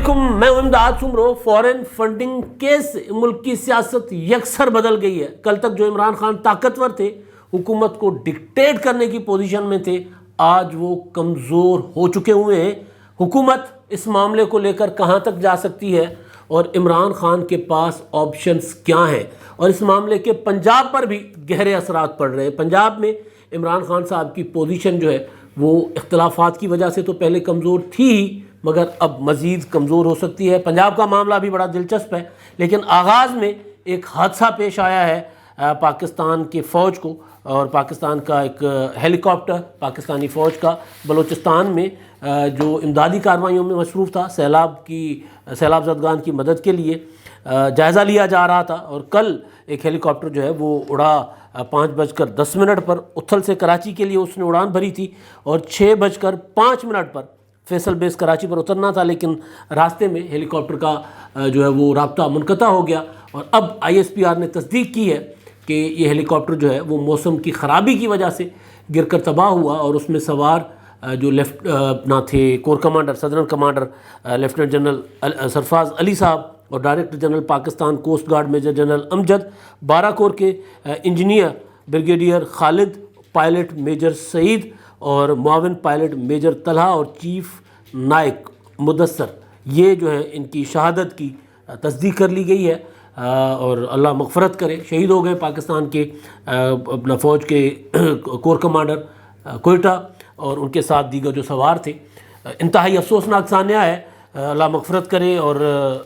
علیکم، میں امداد سمرو۔ فورن فنڈنگ کیس ملک کی سیاست یکسر بدل گئی ہے۔ کل تک جو عمران خان طاقتور تھے، حکومت کو ڈکٹیٹ کرنے کی پوزیشن میں تھے، آج وہ کمزور ہو چکے ہوئے ہیں۔ حکومت اس معاملے کو لے کر کہاں تک جا سکتی ہے اور عمران خان کے پاس آپشنز کیا ہیں، اور اس معاملے کے پنجاب پر بھی گہرے اثرات پڑ رہے ہیں۔ پنجاب میں عمران خان صاحب کی پوزیشن جو ہے وہ اختلافات کی وجہ سے تو پہلے کمزور تھی ہی، مگر اب مزید کمزور ہو سکتی ہے۔ پنجاب کا معاملہ بھی بڑا دلچسپ ہے، لیکن آغاز میں ایک حادثہ پیش آیا ہے پاکستان کی فوج کو، اور پاکستان کا ایک ہیلی کاپٹر پاکستانی فوج کا بلوچستان میں جو امدادی کارروائیوں میں مصروف تھا، سیلاب زدگان کی مدد کے لیے جائزہ لیا جا رہا تھا، اور کل ایک ہیلی کاپٹر جو ہے وہ اڑا 5:10 پر اتھل سے کراچی کے لیے اس نے اڑان بھری تھی، اور 6:05 پر فیصل بیس کراچی پر اترنا تھا، لیکن راستے میں ہیلی کاپٹر کا جو ہے وہ رابطہ منقطع ہو گیا، اور اب ISPR نے تصدیق کی ہے کہ یہ ہیلی کاپٹر جو ہے وہ موسم کی خرابی کی وجہ سے گر کر تباہ ہوا، اور اس میں سوار جو اپنا تھے corps commander southern commander lieutenant general Sarfraz Ali صاحب، اور director general Pakistan coast guard major general Amjad, 12 corps کے engineer brigadier Khalid, pilot major Saeed, اور معاون پائلٹ میجر طلحہ، اور چیف نائک مدثر، یہ جو ہے ان کی شہادت کی تصدیق کر لی گئی ہے، اور اللہ مغفرت کرے، شہید ہو گئے پاکستان کے اپنا فوج کے کور کمانڈر کوئٹہ، اور ان کے ساتھ دیگر جو سوار تھے۔ انتہائی افسوسناک سانحہ ہے، اللہ مغفرت کرے اور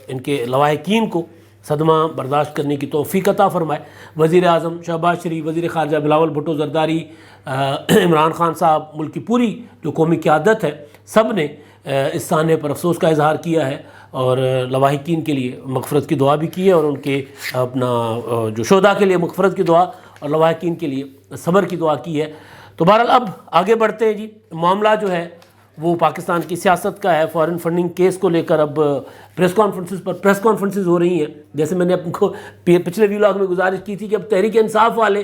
ان کے لواحقین کو صدمہ برداشت کرنے کی توفیق عطا فرمائے۔ وزیر اعظم شہباز شریف، وزیر خارجہ بلاول بھٹو زرداری، عمران خان صاحب، ملک کی پوری جو قومی قیادت ہے، سب نے اس سانحے پر افسوس کا اظہار کیا ہے، اور لواحقین کے لیے مغفرت کی دعا بھی کی ہے، اور ان کے اپنا جو شہداء کے لیے مغفرت کی دعا اور لواحقین کے لیے صبر کی دعا کی ہے۔ تو بہرحال اب آگے بڑھتے ہیں جی۔ معاملہ جو ہے وہ پاکستان کی سیاست کا ہے۔ فورن فنڈنگ کیس کو لے کر اب پریس کانفرنسز ہو رہی ہیں، جیسے میں نے آپ کو پچھلے ویلاگ میں گزارش کی تھی کہ اب تحریک انصاف والے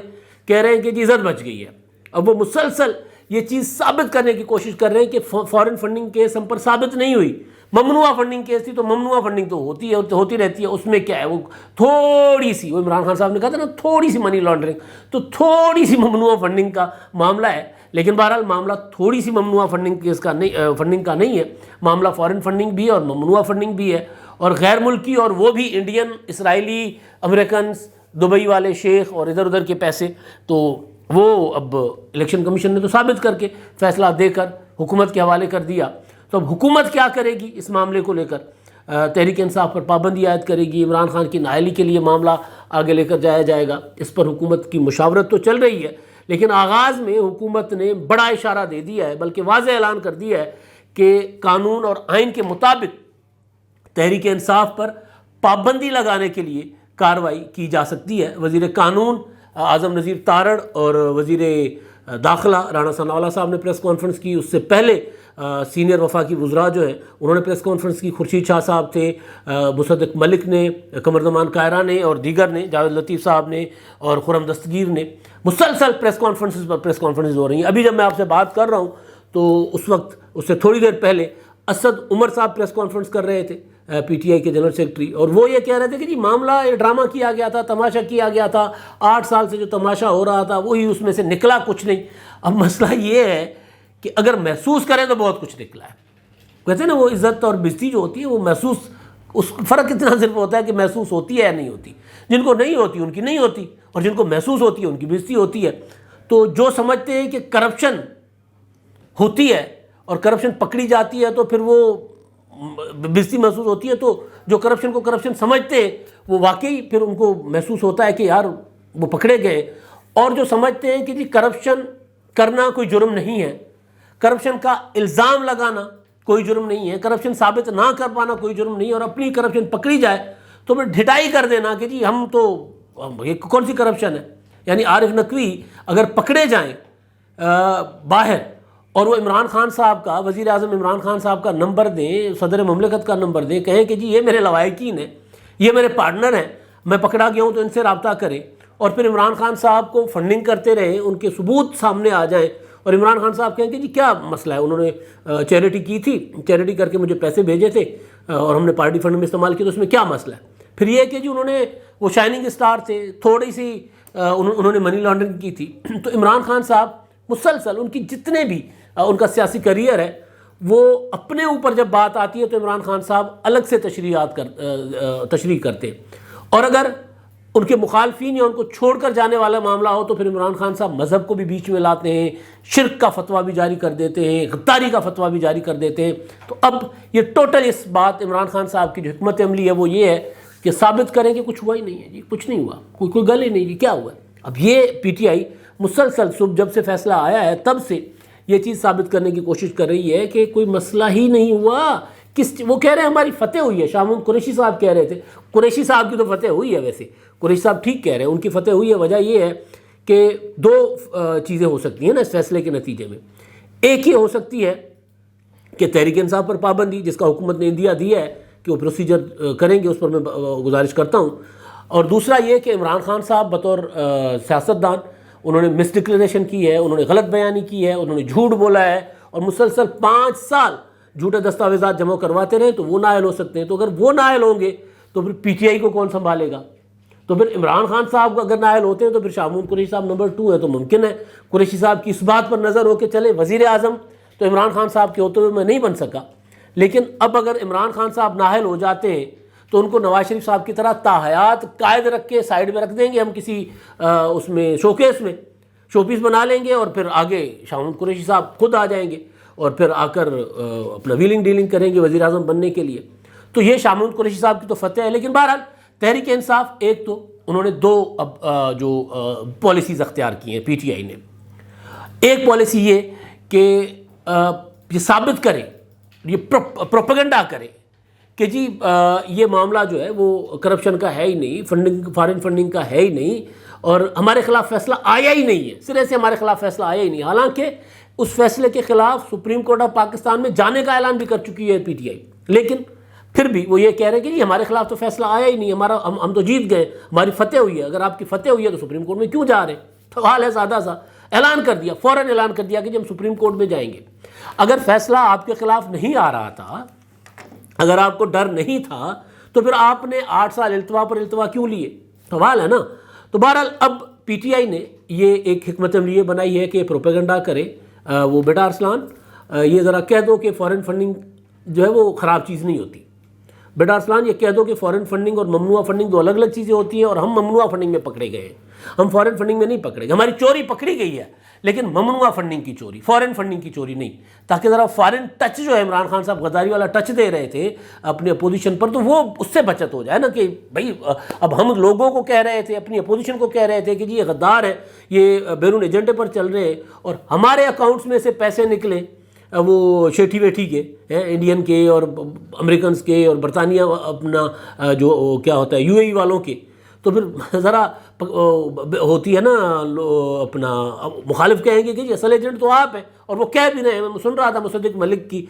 کہہ رہے ہیں کہ عزت بچ گئی ہے۔ اب وہ مسلسل یہ چیز ثابت کرنے کی کوشش کر رہے ہیں کہ فورن فنڈنگ کیس ہم پر ثابت نہیں ہوئی، ممنوعہ فنڈنگ کیس تھی، تو ممنوعہ فنڈنگ تو ہوتی رہتی ہے، اس میں کیا ہے، وہ تھوڑی سی، وہ عمران خان صاحب نے کہا تھا نا، تھوڑی سی منی لانڈرنگ، تو تھوڑی سی ممنوعہ فنڈنگ کا معاملہ ہے، لیکن بہرحال معاملہ تھوڑی سی ممنوعہ فنڈنگ کا نہیں ہے، معاملہ فورن فنڈنگ بھی ہے اور ممنوعہ فنڈنگ بھی ہے، اور غیر ملکی، اور وہ بھی انڈین، اسرائیلی، امریکنز، دبئی والے شیخ اور ادھر ادھر کے پیسے۔ تو وہ اب الیکشن کمیشن نے تو ثابت کر کے فیصلہ دے کر حکومت کے حوالے کر دیا، تو اب حکومت کیا کرے گی اس معاملے کو لے کر؟ تحریک انصاف پر پابندی عائد کرے گی، عمران خان کی نااہلی کے لیے معاملہ آگے لے کر جایا جائے گا، اس پر حکومت کی مشاورت تو چل رہی ہے، لیکن آغاز میں حکومت نے بڑا اشارہ دے دیا ہے، بلکہ واضح اعلان کر دیا ہے کہ قانون اور آئین کے مطابق تحریک انصاف پر پابندی لگانے کے لیے کارروائی کی جا سکتی ہے۔ وزیر قانون اعظم نذیر تارڑ اور وزیر داخلہ رانا ثناءاللہ صاحب نے پریس کانفرنس کی، اس سے پہلے سینئر وفاقی وزراء جو ہیں انہوں نے پریس کانفرنس کی، خورشید شاہ صاحب تھے، مصدق ملک نے، قمردمان کائرہ نے، اور دیگر نے، جاوید لطیف صاحب نے، اور خرم دستگیر نے، مسلسل پریس کانفرنسز ہو رہی ہیں۔ ابھی جب میں آپ سے بات کر رہا ہوں تو اس وقت، اس سے تھوڑی دیر پہلے، اسد عمر صاحب پریس کانفرنس کر رہے تھے، PTI کے جنرل سیکرٹری، اور وہ یہ کہہ رہے تھے کہ جی معاملہ یہ ڈرامہ کیا گیا تھا، تماشا کیا گیا تھا، 8 سال سے جو تماشا ہو رہا تھا وہی اس میں سے نکلا کچھ نہیں۔ اب مسئلہ یہ ہے کہ اگر محسوس کریں تو بہت کچھ نکلا ہے۔ کہتے ہیں نا، وہ عزت اور بزتی جو ہوتی ہے وہ محسوس، اس فرق اتنا صرف ہوتا ہے کہ محسوس ہوتی ہے یا نہیں ہوتی۔ جن کو نہیں ہوتی ان کی نہیں ہوتی، اور جن کو محسوس ہوتی ہے ان کی بزتی ہوتی ہے۔ تو جو سمجھتے ہیں کہ کرپشن ہوتی ہے اور کرپشن پکڑی جاتی ہے تو پھر وہ بزتی محسوس ہوتی ہے، تو جو کرپشن کو کرپشن سمجھتے ہیں وہ واقعی پھر ان کو محسوس ہوتا ہے کہ یار وہ پکڑے گئے، اور جو سمجھتے ہیں کہ جی کرپشن کرنا کوئی جرم نہیں ہے، کرپشن کا الزام لگانا کوئی جرم نہیں ہے، کرپشن ثابت نہ کر پانا کوئی جرم نہیں ہے، اور اپنی کرپشن پکڑی جائے تو پھر ڈھٹائی کر دینا کہ جی ہم تو، یہ کون سی کرپشن ہے؟ یعنی عارف نقوی اگر پکڑے جائیں باہر، اور وہ عمران خان صاحب کا، وزیر اعظم عمران خان صاحب کا نمبر دیں، صدر مملکت کا نمبر دیں، کہیں کہ جی یہ میرے لواحقین ہیں، یہ میرے پارٹنر ہیں، میں پکڑا گیا ہوں تو ان سے رابطہ کریں، اور پھر عمران خان صاحب کو فنڈنگ کرتے رہیں، ان کے ثبوت سامنے آ جائیں، اور عمران خان صاحب کہیں کہ جی کیا مسئلہ ہے، انہوں نے چیریٹی کی تھی، چیریٹی کر کے مجھے پیسے بھیجے تھے، اور ہم نے پارٹی فنڈ میں استعمال کیا تو اس میں کیا مسئلہ ہے؟ پھر یہ کہ جی انہوں نے وہ شائننگ اسٹار تھے، تھوڑی سی انہوں نے منی لانڈرنگ کی تھی. تو عمران خان صاحب مسلسل ان کی جتنے بھی ان کا سیاسی کریئر ہے وہ اپنے اوپر جب بات آتی ہے تو عمران خان صاحب الگ سے تشریح کرتے ہیں، اور اگر ان کے مخالفین یا ان کو چھوڑ کر جانے والا معاملہ ہو تو پھر عمران خان صاحب مذہب کو بھی بیچ میں لاتے ہیں، شرک کا فتویٰ بھی جاری کر دیتے ہیں، غداری کا فتویٰ بھی جاری کر دیتے ہیں. تو اب یہ ٹوٹل اس بات عمران خان صاحب کی جو حکمت عملی ہے وہ یہ ہے کہ ثابت کریں کہ کچھ ہوا ہی نہیں ہے جی، کچھ نہیں ہوا، کوئی گل ہی نہیں جی، کیا ہوا ہے. اب یہ پی ٹی آئی مسلسل صبح جب سے فیصلہ آیا ہے تب سے یہ چیز ثابت کرنے کی کوشش کر رہی ہے کہ کوئی مسئلہ ہی نہیں ہوا. وہ کہہ رہے ہیں ہماری فتح ہوئی ہے، شاہ محمود قریشی صاحب کہہ رہے تھے. قریشی صاحب کی تو فتح ہوئی ہے، ویسے قریشی صاحب ٹھیک کہہ رہے ہیں، ان کی فتح ہوئی ہے. وجہ یہ ہے کہ دو چیزیں ہو سکتی ہیں نا اس فیصلے کے نتیجے میں. ایک یہ ہو سکتی ہے کہ تحریک انصاف پر پابندی، جس کا حکومت نے اندیا دیا ہے کہ وہ پروسیجر کریں گے، اس پر میں گزارش کرتا ہوں. اور دوسرا یہ کہ عمران خان صاحب بطور سیاستدان انہوں نے مس ڈکلیریشن کی ہے، انہوں نے غلط بیانی کی ہے، انہوں نے جھوٹ بولا ہے، اور مسلسل 5 سال جھوٹے دستاویزات جمع کرواتے رہے تو وہ نائل ہو سکتے ہیں. تو اگر وہ نائل ہوں گے تو پھر پی ٹی آئی کو کون سنبھالے گا؟ تو پھر عمران خان صاحب اگر نائل ہوتے ہیں تو پھر شاہ محمود قریشی صاحب نمبر 2 ہے. تو ممکن ہے قریشی صاحب کی اس بات پر نظر ہو کہ چلے وزیر اعظم تو عمران خان صاحب کے ہوتے ہوئے میں نہیں بن سکا، لیکن اب اگر عمران خان صاحب نااہل ہو جاتے ہیں تو ان کو نواز شریف صاحب کی طرح تاحیات قائد رکھ کے سائیڈ میں رکھ دیں گے، ہم کسی اس میں شوکیس میں شو پیس بنا لیں گے، اور پھر آگے شاہ محمود قریشی صاحب خود آ جائیں گے اور پھر آ کر اپنا ویلنگ ڈیلنگ کریں گے وزیر اعظم بننے کے لیے. تو یہ شاہ محمود قریشی صاحب کی تو فتح ہے. لیکن بہرحال تحریک انصاف ایک تو انہوں نے 2 جو پالیسیز اختیار کی ہیں پی ٹی آئی نے. ایک پالیسی یہ کہ یہ ثابت کرے، یہ پروپیگنڈا کرے کہ جی یہ معاملہ جو ہے وہ کرپشن کا ہے ہی نہیں، فارن فنڈنگ کا ہے ہی نہیں، اور ہمارے خلاف فیصلہ آیا ہی نہیں ہے، سرے سے ہمارے خلاف فیصلہ آیا ہی نہیں. حالانکہ اس فیصلے کے خلاف سپریم کورٹ آف پاکستان میں جانے کا اعلان بھی کر چکی ہے پی ٹی آئی، لیکن پھر بھی وہ یہ کہہ رہے ہیں کہ جی ہمارے خلاف تو فیصلہ آیا ہی نہیں، ہم تو جیت گئے، ہماری فتح ہوئی ہے. اگر آپ کی فتح ہوئی ہے تو سپریم کورٹ میں کیوں جا رہے ہیں؟ تو حال ہے سادہ سا، اعلان کر دیا، فوراً اعلان کر دیا کہ جی ہم سپریم کورٹ میں جائیں گے. اگر فیصلہ آپ کے خلاف نہیں آ رہا تھا، اگر آپ کو ڈر نہیں تھا تو پھر آپ نے 8 سال التوا پر التوا کیوں لیے؟ سوال ہے نا. تو بہرحال اب پی ٹی آئی نے یہ ایک حکمت عملی بنائی ہے کہ پروپیگنڈا کرے. وہ بیٹا ارسلان یہ ذرا کہہ دو کہ فارن فنڈنگ جو ہے وہ خراب چیز نہیں ہوتی. بیٹا ارسلان یہ کہہ دو کہ فارن فنڈنگ اور ممنوعہ فنڈنگ 2 الگ الگ چیزیں ہوتی ہیں، اور ہم ممنوعہ فنڈنگ میں پکڑے گئے ہیں، ہم فارن فنڈنگ میں نہیں پکڑے گئے. ہماری چوری پکڑی گئی ہے لیکن ممنوعہ فنڈنگ کی چوری، فارن فنڈنگ کی چوری نہیں. تاکہ ذرا فارن ٹچ جو ہے عمران خان صاحب غداری والا ٹچ دے رہے تھے اپنی اپوزیشن پر، تو وہ اس سے بچت ہو جائے نا کہ بھائی اب ہم لوگوں کو کہہ رہے تھے، اپنی اپوزیشن کو کہہ رہے تھے کہ جی یہ غدار ہے، یہ بیرون ایجنڈے پر چل رہے ہیں، اور ہمارے اکاؤنٹس میں سے پیسے نکلے وہ شیٹھی ویٹھی کے، انڈین کے اور امریکنز کے اور برطانیہ اپنا جو کیا ہوتا ہے یو اے ای والوں کے. تو پھر ذرا ہوتی ہے نا اپنا مخالف کہیں گے کہ جی اصل ایجنٹ تو آپ ہیں، اور وہ کہہ بھی رہے ہیں. میں سن رہا تھا مصدق ملک کی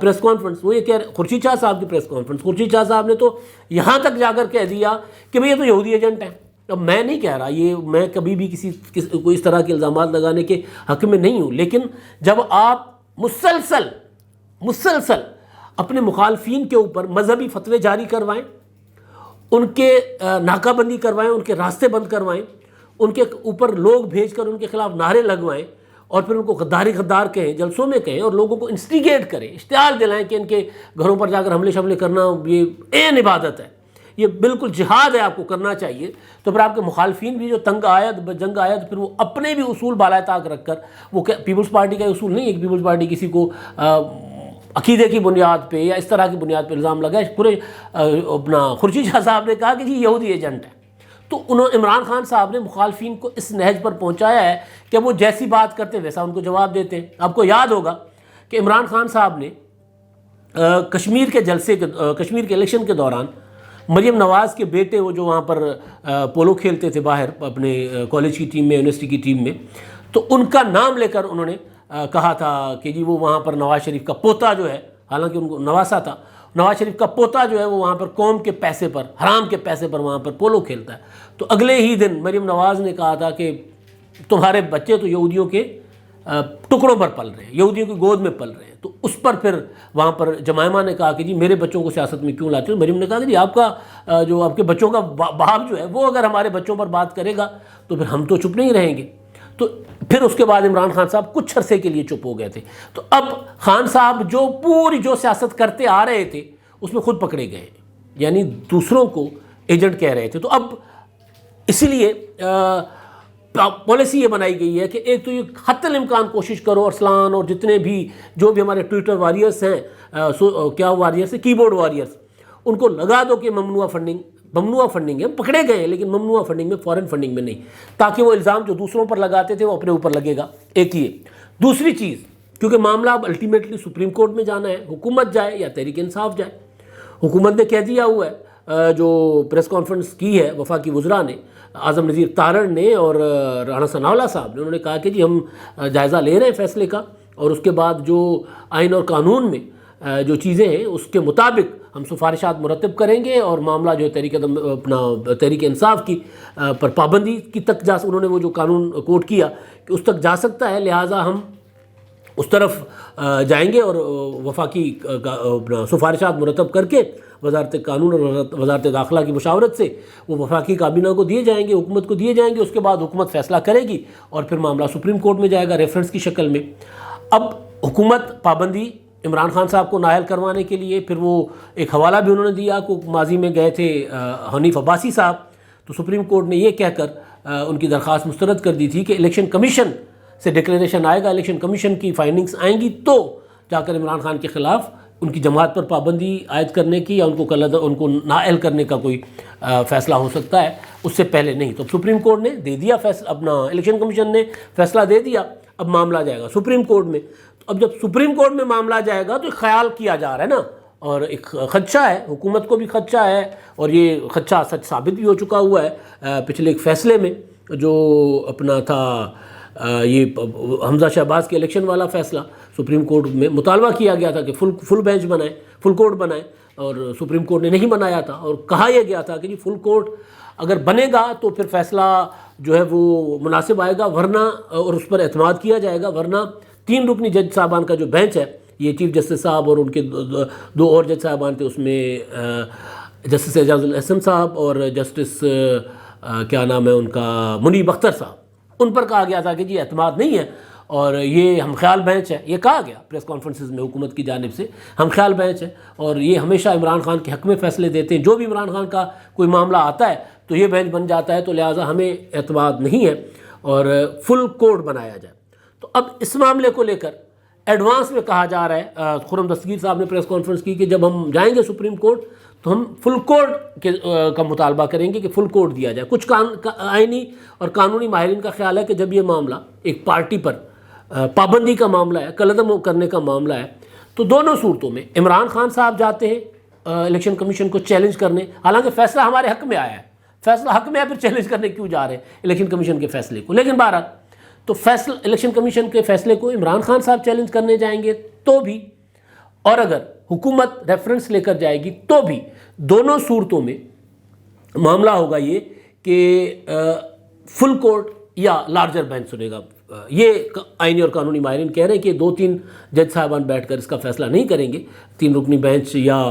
پریس کانفرنس، وہ یہ کہہ رہے، خورشید شاہ صاحب کی پریس کانفرنس، خورشید شاہ صاحب نے تو یہاں تک جا کر کہہ دیا کہ بھئی یہ تو یہودی ایجنٹ ہیں. اب میں نہیں کہہ رہا، یہ میں کبھی بھی کسی کو اس طرح کے الزامات لگانے کے حق میں نہیں ہوں، لیکن جب آپ مسلسل اپنے مخالفین کے اوپر مذہبی فتوے جاری کروائیں، ان کے ناکہ بندی کروائیں، ان کے راستے بند کروائیں، ان کے اوپر لوگ بھیج کر ان کے خلاف نعرے لگوائیں، اور پھر ان کو غدار کہیں، جلسوں میں کہیں، اور لوگوں کو انسٹیگیٹ کریں، اشتعال دلائیں کہ ان کے گھروں پر جا کر حملے شملے کرنا یہ عین عبادت ہے، یہ بالکل جہاد ہے، آپ کو کرنا چاہیے. تو پھر آپ کے مخالفین بھی جو جنگ آیا تو پھر وہ اپنے بھی اصول بالائے طاق رکھ کر، وہ پیپلز پارٹی کا اصول نہیں ہے کہ پیپلز پارٹی کسی کو عقیدے کی بنیاد پہ یا اس طرح کی بنیاد پہ الزام لگائے. پورے اپنا خورشید شاہ صاحب نے کہا کہ جی یہودی ایجنٹ ہے. تو عمران خان صاحب نے مخالفین کو اس نہج پر پہنچایا ہے کہ وہ جیسی بات کرتے ویسا ان کو جواب دیتے ہیں. آپ کو یاد ہوگا کہ عمران خان صاحب نے کشمیر کے الیکشن کے دوران مریم نواز کے بیٹے، وہ جو وہاں پر پولو کھیلتے تھے باہر اپنے کالج کی ٹیم میں، یونیورسٹی کی ٹیم میں، تو ان کا نام لے کر انہوں نے کہا تھا کہ جی وہ وہاں پر نواز شریف کا پوتا جو ہے، حالانکہ ان کو نواسا تھا، نواز شریف کا پوتا جو ہے وہ وہاں پر قوم کے پیسے پر، حرام کے پیسے پر وہاں پر پولو کھیلتا ہے. تو اگلے ہی دن مریم نواز نے کہا تھا کہ تمہارے بچے تو یہودیوں کے ٹکڑوں پر پل رہے ہیں، یہودیوں کی گود میں پل رہے ہیں. تو اس پر پھر وہاں پر جمائمہ نے کہا کہ جی میرے بچوں کو سیاست میں کیوں لاتے ہو؟ مریم نے کہا کہ جی آپ کا جو آپ کے بچوں کا باپ جو ہے وہ اگر ہمارے بچوں پر بات کرے گا تو پھر ہم تو چپ نہیں رہیں گے. تو پھر اس کے بعد عمران خان صاحب کچھ عرصے کے لیے چپ ہو گئے تھے. تو اب خان صاحب جو سیاست کرتے آ رہے تھے اس میں خود پکڑے گئے، یعنی دوسروں کو ایجنٹ کہہ رہے تھے. تو اب اسی لیے پالیسی یہ بنائی گئی ہے کہ ایک تو یہ حتی الامکان کوشش کرو، ارسلان اور جتنے بھی جو بھی ہمارے ٹویٹر واریئرس ہیں، کیا واریئرس ہیں، کی بورڈ واریئرس، ان کو لگا دو کہ ممنوعہ فنڈنگ ہے. پکڑے گئے لیکن ممنوعہ فنڈنگ میں، فورن فنڈنگ میں نہیں، تاکہ وہ الزام جو دوسروں پر لگاتے تھے وہ اپنے اوپر لگے گا. ایک یہ. دوسری چیز، کیونکہ معاملہ اب الٹیمیٹلی سپریم کورٹ میں جانا ہے، حکومت جائے یا تحریک انصاف جائے. حکومت نے کہہ دیا ہوا ہے، جو پریس کانفرنس کی ہے وفاقی وزراء نے، اعظم نذیر تارڑ نے اور رانا ثناء اللہ صاحب نے، انہوں نے کہا کہ جی ہم جائزہ لے رہے ہیں فیصلے کا، اور اس کے بعد جو آئین اور قانون میں جو چیزیں ہیں اس کے مطابق ہم سفارشات مرتب کریں گے، اور معاملہ جو ہے تحریک انصاف کی پر پابندی کی تک انہوں نے وہ جو قانون کوٹ کیا کہ اس تک جا سکتا ہے، لہٰذا ہم اس طرف جائیں گے اور وفاقی سفارشات مرتب کر کے وزارت قانون اور وزارت داخلہ کی مشاورت سے وہ وفاقی کابینہ کو دیے جائیں گے، حکومت کو دیے جائیں گے. اس کے بعد حکومت فیصلہ کرے گی اور پھر معاملہ سپریم کورٹ میں جائے گا ریفرنس کی شکل میں. اب حکومت پابندی عمران خان صاحب کو نااہل کروانے کے لیے پھر وہ ایک حوالہ بھی انہوں نے دیا کہ ماضی میں گئے تھے حنیف عباسی صاحب، تو سپریم کورٹ نے یہ کہہ کر ان کی درخواست مسترد کر دی تھی کہ الیکشن کمیشن سے ڈکلیریشن آئے گا، الیکشن کمیشن کی فائنڈنگز آئیں گی تو جا کر عمران خان کے خلاف ان کی جماعت پر پابندی عائد کرنے کی یا ان کو نااہل کرنے کا کوئی فیصلہ ہو سکتا ہے، اس سے پہلے نہیں. تو سپریم کورٹ نے دے دیا فیصلہ، اپنا الیکشن کمیشن نے فیصلہ دے دیا. اب معاملہ جائے گا سپریم کورٹ میں. تو اب جب سپریم کورٹ میں معاملہ جائے گا تو ایک خیال کیا جا رہا ہے نا، اور ایک خدشہ ہے، حکومت کو بھی خدشہ ہے، اور یہ خدشہ سچ ثابت بھی ہو چکا ہوا ہے پچھلے ایک فیصلے میں جو اپنا تھا یہ حمزہ شہباز کے الیکشن والا فیصلہ. سپریم کورٹ میں مطالبہ کیا گیا تھا کہ فل بینچ بنائیں، فل کورٹ بنائیں، اور سپریم کورٹ نے نہیں بنایا تھا، اور کہا یہ گیا تھا کہ جی فل کورٹ اگر بنے گا تو پھر فیصلہ جو ہے وہ مناسب آئے گا، ورنہ اور اس پر اعتماد کیا جائے گا، ورنہ 3 رکنی جج صاحبان کا جو بینچ ہے، یہ چیف جسٹس صاحب اور ان کے 2 اور جج صاحبان تھے، اس میں جسٹس اعجاز الحسن صاحب اور جسٹس کیا نام ہے ان کا، منیب اختر صاحب، ان پر کہا گیا تھا کہ جی اعتماد نہیں ہے اور یہ ہم خیال بینچ ہے. یہ کہا گیا پریس کانفرنسز میں حکومت کی جانب سے، ہم خیال بینچ ہے اور یہ ہمیشہ عمران خان کے حق میں فیصلے دیتے ہیں، جو بھی عمران خان کا کوئی معاملہ آتا ہے تو یہ بینچ بن جاتا ہے، تو لہٰذا ہمیں اعتماد نہیں ہے اور فل کورٹ بنایا جائے. تو اب اس معاملے کو لے کر ایڈوانس میں کہا جا رہا ہے، خرم دستگیر صاحب نے پریس کانفرنس کی کہ جب ہم جائیں گے سپریم کورٹ تو ہم فل کورٹ کا مطالبہ کریں گے کہ فل کورٹ دیا جائے. کچھ آئینی اور قانونی ماہرین کا خیال ہے کہ جب یہ معاملہ ایک پارٹی پر پابندی کا معاملہ ہے، کالعدم کرنے کا معاملہ ہے، تو دونوں صورتوں میں عمران خان صاحب جاتے ہیں الیکشن کمیشن کو چیلنج کرنے، حالانکہ فیصلہ ہمارے حق میں آیا ہے، فیصلہ حق میں ہے، پھر چیلنج کرنے کیوں جا رہے ہیں الیکشن کمیشن کے فیصلے کو. لیکن بہرحال تو الیکشن کمیشن کے فیصلے کو عمران خان صاحب چیلنج کرنے جائیں گے تو بھی، اور اگر حکومت ریفرنس لے کر جائے گی تو بھی، دونوں صورتوں میں معاملہ ہوگا یہ کہ فل کورٹ یا لارجر بینچ سنے گا. یہ آئینی اور قانونی ماہرین کہہ رہے ہیں کہ 2-3 جج صاحبان بیٹھ کر اس کا فیصلہ نہیں کریں گے، 3 رکنی بینچ یا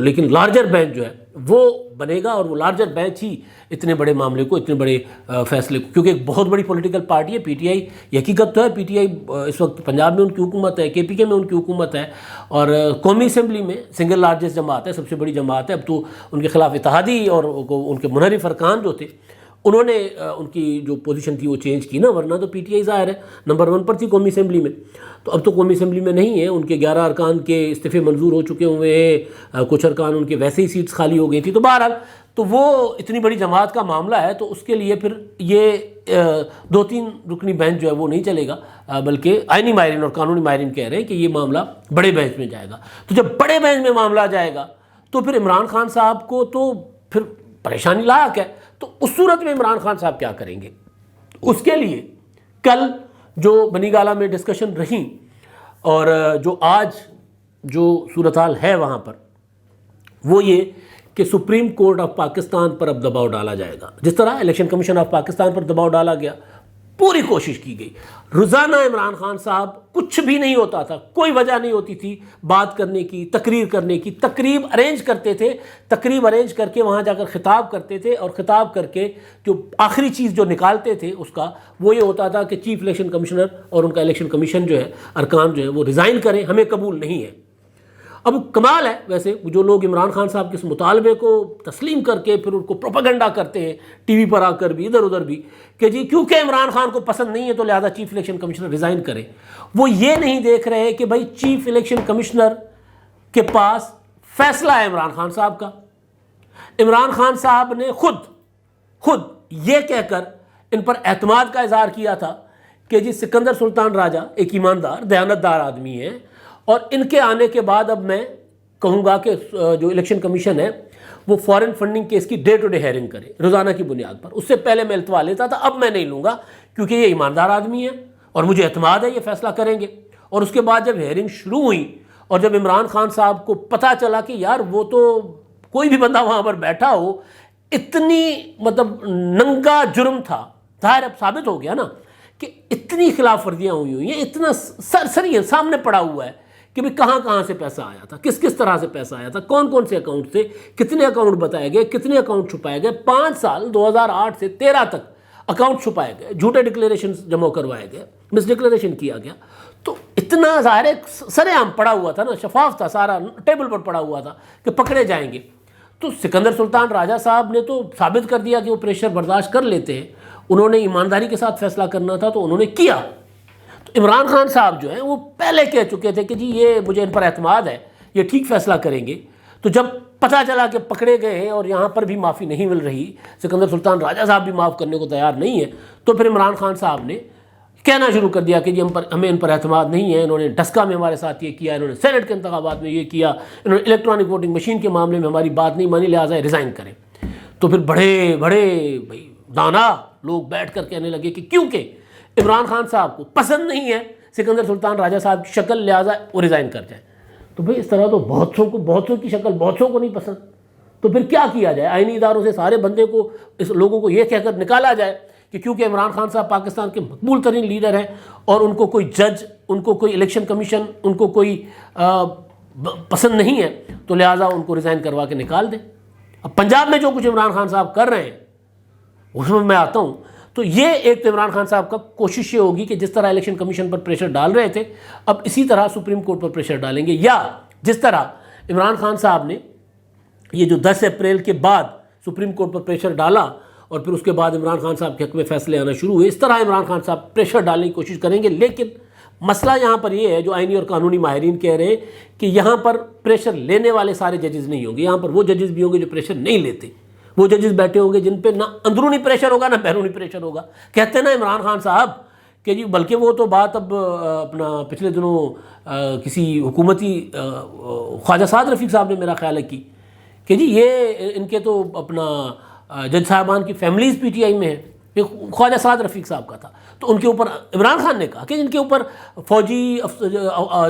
لیکن لارجر بینچ جو ہے وہ بنے گا، اور وہ لارجر بینچ ہی اتنے بڑے معاملے کو، اتنے بڑے فیصلے کو، کیونکہ ایک بہت بڑی پولیٹیکل پارٹی ہے پی ٹی آئی. یہ حقیقت تو ہے پی ٹی آئی اس وقت پنجاب میں ان کی حکومت ہے، کے پی کے میں ان کی حکومت ہے، اور قومی اسمبلی میں سنگل لارجسٹ جماعت ہے، سب سے بڑی جماعت ہے. اب تو ان کے خلاف اتحادی اور ان کے منحرف ارکان جو تھے انہوں نے ان کی جو پوزیشن تھی وہ چینج کی نا، ورنہ تو پی ٹی آئی ظاہر ہے نمبر 1 پر تھی قومی اسمبلی میں. تو اب تو قومی اسمبلی میں نہیں ہے، ان کے 11 ارکان کے استعفے منظور ہو چکے ہوئے ہیں، کچھ ارکان ان کے ویسے ہی سیٹس خالی ہو گئی تھی. تو بہرحال تو وہ اتنی بڑی جماعت کا معاملہ ہے، تو اس کے لیے پھر یہ 2-3 رکنی بینچ جو ہے وہ نہیں چلے گا، بلکہ آئینی ماہرین اور قانونی ماہرین کہہ رہے ہیں کہ یہ معاملہ بڑے بینچ میں جائے گا. تو جب بڑے بینچ میں معاملہ جائے گا تو پھر عمران خان صاحب کو تو پھر پریشانی لاحق ہے. تو اس صورت میں عمران خان صاحب کیا کریں گے؟ اس کے لیے کل جو بنی گالہ میں ڈسکشن رہی اور جو آج جو صورتحال ہے وہاں پر، وہ یہ کہ سپریم کورٹ آف پاکستان پر اب دباؤ ڈالا جائے گا. جس طرح الیکشن کمیشن آف پاکستان پر دباؤ ڈالا گیا، پوری کوشش کی گئی. روزانہ عمران خان صاحب کچھ بھی نہیں ہوتا تھا, کوئی وجہ نہیں ہوتی تھی بات کرنے کی, تقریر کرنے کی. تقریب ارینج کرتے تھے, تقریب ارینج کر کے وہاں جا کر خطاب کرتے تھے, اور خطاب کر کے جو آخری چیز جو نکالتے تھے اس کا وہ یہ ہوتا تھا کہ چیف الیکشن کمشنر اور ان کا الیکشن کمیشن جو ہے, ارکان جو ہے وہ ریزائن کریں, ہمیں قبول نہیں ہے. اب کمال ہے ویسے جو لوگ عمران خان صاحب کے اس مطالبے کو تسلیم کر کے پھر ان کو پروپیگنڈا کرتے ہیں ٹی وی پر آ کر بھی, ادھر ادھر بھی, کہ جی کیونکہ عمران خان کو پسند نہیں ہے تو لہذا چیف الیکشن کمشنر ریزائن کرے. وہ یہ نہیں دیکھ رہے کہ بھائی چیف الیکشن کمشنر کے پاس فیصلہ ہے عمران خان صاحب کا. عمران خان صاحب نے خود یہ کہہ کر ان پر اعتماد کا اظہار کیا تھا کہ جی سکندر سلطان راجہ ایک ایماندار دیانتدار آدمی ہے, اور ان کے آنے کے بعد اب میں کہوں گا کہ جو الیکشن کمیشن ہے وہ فارن فنڈنگ کیس کی ڈے ٹو ڈے ہیئرنگ کرے روزانہ کی بنیاد پر. اس سے پہلے میں التوا لیتا تھا, اب میں نہیں لوں گا کیونکہ یہ ایماندار آدمی ہے اور مجھے اعتماد ہے یہ فیصلہ کریں گے. اور اس کے بعد جب ہیئرنگ شروع ہوئی اور جب عمران خان صاحب کو پتہ چلا کہ یار وہ تو کوئی بھی بندہ وہاں پر بیٹھا ہو, اتنی مطلب ننگا جرم تھا, ظاہر اب ثابت ہو گیا نا کہ اتنی خلاف ورزیاں ہوئی ہیں, اتنا سرسری سامنے پڑا ہوا ہے کہ بھی کہاں کہاں سے پیسہ آیا تھا, کس کس طرح سے پیسہ آیا تھا, کون کون سے اکاؤنٹ سے, کتنے اکاؤنٹ بتائے گئے, کتنے اکاؤنٹ چھپائے گئے. 5 سال 2008 سے 13 تک اکاؤنٹ چھپائے گئے, جھوٹے ڈکلیریشن جمع کروائے گئے, مس ڈکلیریشن کیا گیا. تو اتنا ظاہر سر عام پڑا ہوا تھا نا, شفاف تھا, سارا ٹیبل پر پڑا ہوا تھا کہ پکڑے جائیں گے. تو سکندر سلطان راجہ صاحب نے تو ثابت کر دیا کہ وہ پریشر برداشت کر لیتے ہیں. انہوں نے ایمانداری کے ساتھ فیصلہ کرنا تھا تو انہوں نے کیا. تو عمران خان صاحب جو ہیں وہ پہلے کہہ چکے تھے کہ جی یہ مجھے ان پر اعتماد ہے, یہ ٹھیک فیصلہ کریں گے. تو جب پتہ چلا کہ پکڑے گئے ہیں اور یہاں پر بھی معافی نہیں مل رہی, سکندر سلطان راجہ صاحب بھی معاف کرنے کو تیار نہیں ہے, تو پھر عمران خان صاحب نے کہنا شروع کر دیا کہ جی ہمیں ان پر اعتماد نہیں ہے, انہوں نے ڈسکا میں ہمارے ساتھ یہ کیا, انہوں نے سینٹ کے انتخابات میں یہ کیا, انہوں نے الیکٹرانک ووٹنگ مشین کے معاملے میں ہماری بات نہیں مانی, لہٰذا ریزائن کریں. تو پھر بڑے بھائی دانا لوگ بیٹھ کر کہنے لگے کہ کیونکہ عمران خان صاحب کو پسند نہیں ہے سکندر سلطان راجہ صاحب کی شکل, لہٰذا وہ ریزائن کر جائے. تو بھئی اس طرح تو بہتوں کی شکل بہتوں کو نہیں پسند, تو پھر کیا کیا جائے؟ آئینی اداروں سے سارے بندے کو اس لوگوں کو یہ کہہ کر نکالا جائے کہ کیونکہ عمران خان صاحب پاکستان کے مقبول ترین لیڈر ہیں اور ان کو کوئی جج, ان کو کوئی الیکشن کمیشن, ان کو کوئی پسند نہیں ہے, تو لہٰذا ان کو ریزائن کروا کے نکال دیں. اب پنجاب میں جو کچھ عمران خان صاحب کر رہے ہیں اس میں آتا ہوں, تو یہ ایک تو عمران خان صاحب کا کوشش یہ ہوگی کہ جس طرح الیکشن کمیشن پر پریشر ڈال رہے تھے اب اسی طرح سپریم کورٹ پر پریشر ڈالیں گے, یا جس طرح عمران خان صاحب نے یہ جو 10 اپریل کے بعد سپریم کورٹ پر پریشر ڈالا اور پھر اس کے بعد عمران خان صاحب کے حق میں فیصلے آنا شروع ہوئے, اس طرح عمران خان صاحب پریشر ڈالنے کی کوشش کریں گے. لیکن مسئلہ یہاں پر یہ ہے جو آئینی اور قانونی ماہرین کہہ رہے ہیں کہ یہاں پر پریشر لینے والے سارے ججز نہیں ہوں گے, یہاں پر وہ ججز بھی ہوں گے جو پریشر نہیں لیتے. وہ ججز بیٹھے ہوں گے جن پہ نہ اندرونی پریشر ہوگا نہ بیرونی پریشر ہوگا. کہتے ہیں نا عمران خان صاحب کہ جی, بلکہ وہ تو بات اب اپنا پچھلے دنوں کسی حکومتی خواجہ سعد رفیق صاحب نے میرا خیال ہے کی کہ جی یہ ان کے تو اپنا جج صاحبان کی فیملیز پی ٹی آئی میں ہے, یہ خواجہ سعد رفیق صاحب کا تھا. تو ان کے اوپر عمران خان نے کہا کہ ان کے اوپر فوجی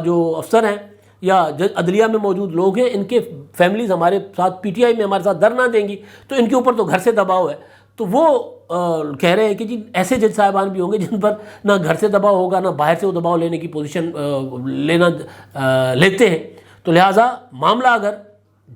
جو افسر ہیں یا عدلیہ میں موجود لوگ ہیں, ان کے فیملیز ہمارے ساتھ پی ٹی آئی میں ہمارے ساتھ در نہ دیں گی, تو ان کے اوپر تو گھر سے دباؤ ہے. تو وہ کہہ رہے ہیں کہ جی ایسے جج صاحبان بھی ہوں گے جن پر نہ گھر سے دباؤ ہوگا نہ باہر سے وہ دباؤ لینے کی پوزیشن لیتے ہیں. تو لہٰذا معاملہ اگر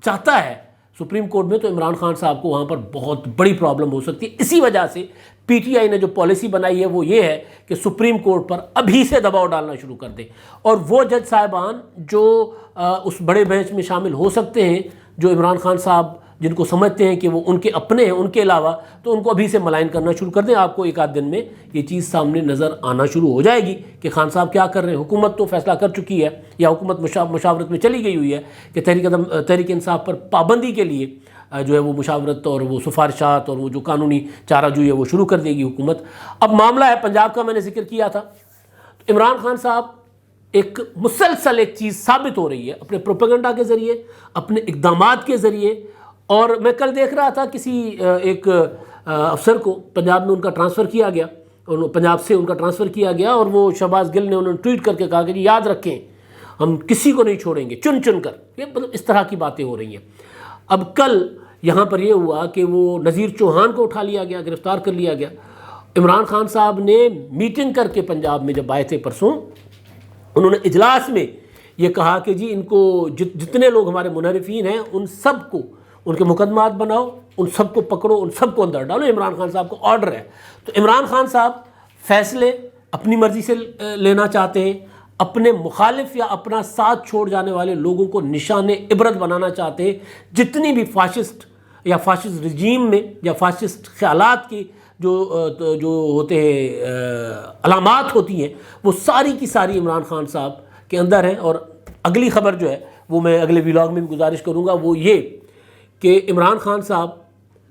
جاتا ہے سپریم کورٹ میں تو عمران خان صاحب کو وہاں پر بہت بڑی پرابلم ہو سکتی ہے. اسی وجہ سے پی ٹی آئی نے جو پالیسی بنائی ہے وہ یہ ہے کہ سپریم کورٹ پر ابھی سے دباؤ ڈالنا شروع کر دیں, اور وہ جج صاحبان جو اس بڑے بینچ میں شامل ہو سکتے ہیں جو عمران خان صاحب جن کو سمجھتے ہیں کہ وہ ان کے اپنے ہیں ان کے علاوہ, تو ان کو ابھی سے ملائن کرنا شروع کر دیں. آپ کو ایک آدھ دن میں یہ چیز سامنے نظر آنا شروع ہو جائے گی کہ خان صاحب کیا کر رہے ہیں. حکومت تو فیصلہ کر چکی ہے یا حکومت مشاورت میں چلی گئی ہوئی ہے کہ تحریک انصاف پر پابندی کے لیے جو ہے وہ مشاورت اور وہ سفارشات اور وہ جو قانونی چارہ جوئی ہے وہ شروع کر دے گی حکومت. اب معاملہ ہے پنجاب کا, میں نے ذکر کیا تھا. عمران خان صاحب ایک مسلسل ایک چیز ثابت ہو رہی ہے اپنے پروپیگنڈا کے ذریعے, اپنے اقدامات کے ذریعے. اور میں کل دیکھ رہا تھا کسی ایک افسر کو پنجاب میں ان کا ٹرانسفر کیا گیا, پنجاب سے ان کا ٹرانسفر کیا گیا, اور وہ شہباز گل نے انہوں نے ٹویٹ کر کے کہا کہ یاد رکھیں ہم کسی کو نہیں چھوڑیں گے چن چن کر. یہ مطلب اس طرح کی باتیں ہو رہی ہیں. اب کل یہاں پر یہ ہوا کہ وہ نذیر چوہان کو اٹھا لیا گیا, گرفتار کر لیا گیا, عمران خان صاحب نے میٹنگ کر کے پنجاب میں جب آئے تھے پرسوں، انہوں نے اجلاس میں یہ کہا کہ جی ان کو جتنے لوگ ہمارے منحرفین ہیں ان سب کو ان کے مقدمات بناؤ، ان سب کو پکڑو، ان سب کو اندر ڈالو۔ عمران خان صاحب کو آرڈر ہے۔ تو عمران خان صاحب فیصلے اپنی مرضی سے لینا چاہتے ہیں، اپنے مخالف یا اپنا ساتھ چھوڑ جانے والے لوگوں کو نشان عبرت بنانا چاہتے ہیں۔ جتنی بھی فاشسٹ یا فاشسٹ رجیم میں یا فاشسٹ خیالات کی جو ہوتے ہیں علامات ہوتی ہیں، وہ ساری کی ساری عمران خان صاحب کے اندر ہیں۔ اور اگلی خبر جو ہے وہ میں اگلے ولاگ میں بھی گزارش کروں گا، وہ یہ کہ عمران خان صاحب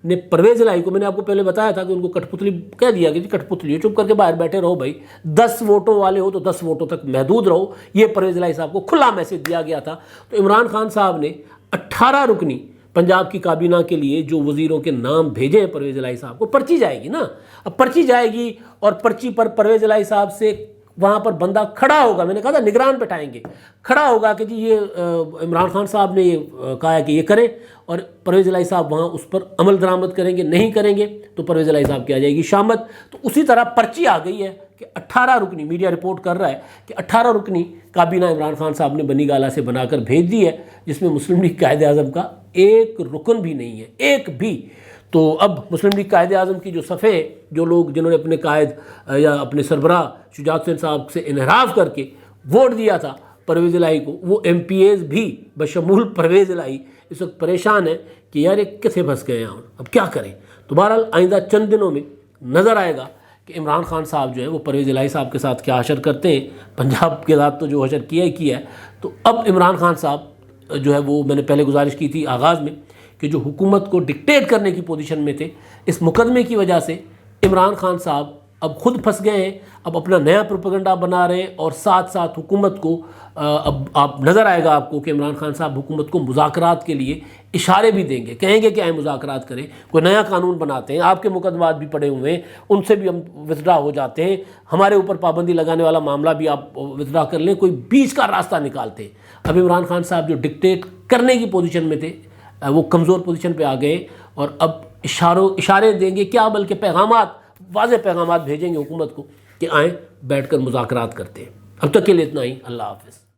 نے پرویز الہی کو، میں نے آپ کو پہلے بتایا تھا کہ ان کو کٹھ پتلی کہہ دیا کہ جی کٹھ پتلی چپ کر کے باہر بیٹھے رہو بھائی، 10 ووٹوں والے ہو تو 10 ووٹوں تک محدود رہو، یہ پرویز الہی صاحب کو کھلا میسج دیا گیا تھا۔ تو عمران خان صاحب نے 18 رکنی پنجاب کی کابینہ کے لیے جو وزیروں کے نام بھیجے ہیں پرویز الہی صاحب کو، پرچی جائے گی نا، اب پرچی جائے گی اور پرچی پر پرویز الہی صاحب سے وہاں پر بندہ کھڑا ہوگا، میں نے کہا تھا نگران بٹھائیں گے، کھڑا ہوگا کہ جی یہ عمران خان صاحب نے یہ کہا ہے کہ یہ کریں، اور پرویز الہی صاحب وہاں اس پر عمل درآمد کریں گے، نہیں کریں گے تو پرویز الہی صاحب کی آ جائے گی شامت۔ تو اسی طرح پرچی آ گئی ہے کہ 18 رکنی، میڈیا رپورٹ کر رہا ہے کہ 18 رکنی کابینہ عمران خان صاحب نے بنی گالہ سے بنا کر بھیج دی ہے، جس میں مسلم لیگ قائد اعظم کا ایک رکن بھی نہیں ہے، ایک بھی۔ تو اب مسلم لیگ قائد اعظم کی جو صفحے، جو لوگ جنہوں نے اپنے قائد یا اپنے سربراہ شجاعت حسین صاحب سے انحراف کر کے ووٹ دیا تھا پرویز الہی کو، وہ ایم پی ایز بھی بشمول پرویز الہی اس وقت پریشان ہے کہ یار یہ کیسے پھنس گئے ہیں، اب کیا کریں۔ تو بہرحال آئندہ چند دنوں میں نظر آئے گا کہ عمران خان صاحب جو ہے وہ پرویز الہی صاحب کے ساتھ کیا حشر کرتے ہیں۔ پنجاب کے ساتھ تو جو حشر کیا ہی کیا ہے، تو اب عمران خان صاحب جو ہے وہ میں نے پہلے گزارش کی تھی آغاز میں کہ جو حکومت کو ڈکٹیٹ کرنے کی پوزیشن میں تھے، اس مقدمے کی وجہ سے عمران خان صاحب اب خود پھنس گئے ہیں، اب اپنا نیا پروپیگنڈا بنا رہے ہیں، اور ساتھ ساتھ حکومت کو اب آپ نظر آئے گا آپ کو کہ عمران خان صاحب حکومت کو مذاکرات کے لیے اشارے بھی دیں گے، کہیں گے کہ آئیں مذاکرات کریں، کوئی نیا قانون بناتے ہیں، آپ کے مقدمات بھی پڑے ہوئے ہیں ان سے بھی ہم وتھڈرا ہو جاتے ہیں، ہمارے اوپر پابندی لگانے والا معاملہ بھی آپ وتھڈرا کر لیں، کوئی بیچ کا راستہ نکالتے ہیں۔ اب عمران خان صاحب جو ڈکٹیٹ کرنے کی پوزیشن میں تھے وہ کمزور پوزیشن پہ آ گئے، اور اب اشارے دیں گے کیا، بلکہ پیغامات، واضح پیغامات بھیجیں گے حکومت کو کہ آئیں بیٹھ کر مذاکرات کرتے ہیں۔ اب تک کے لیے اتنا ہی، اللہ حافظ۔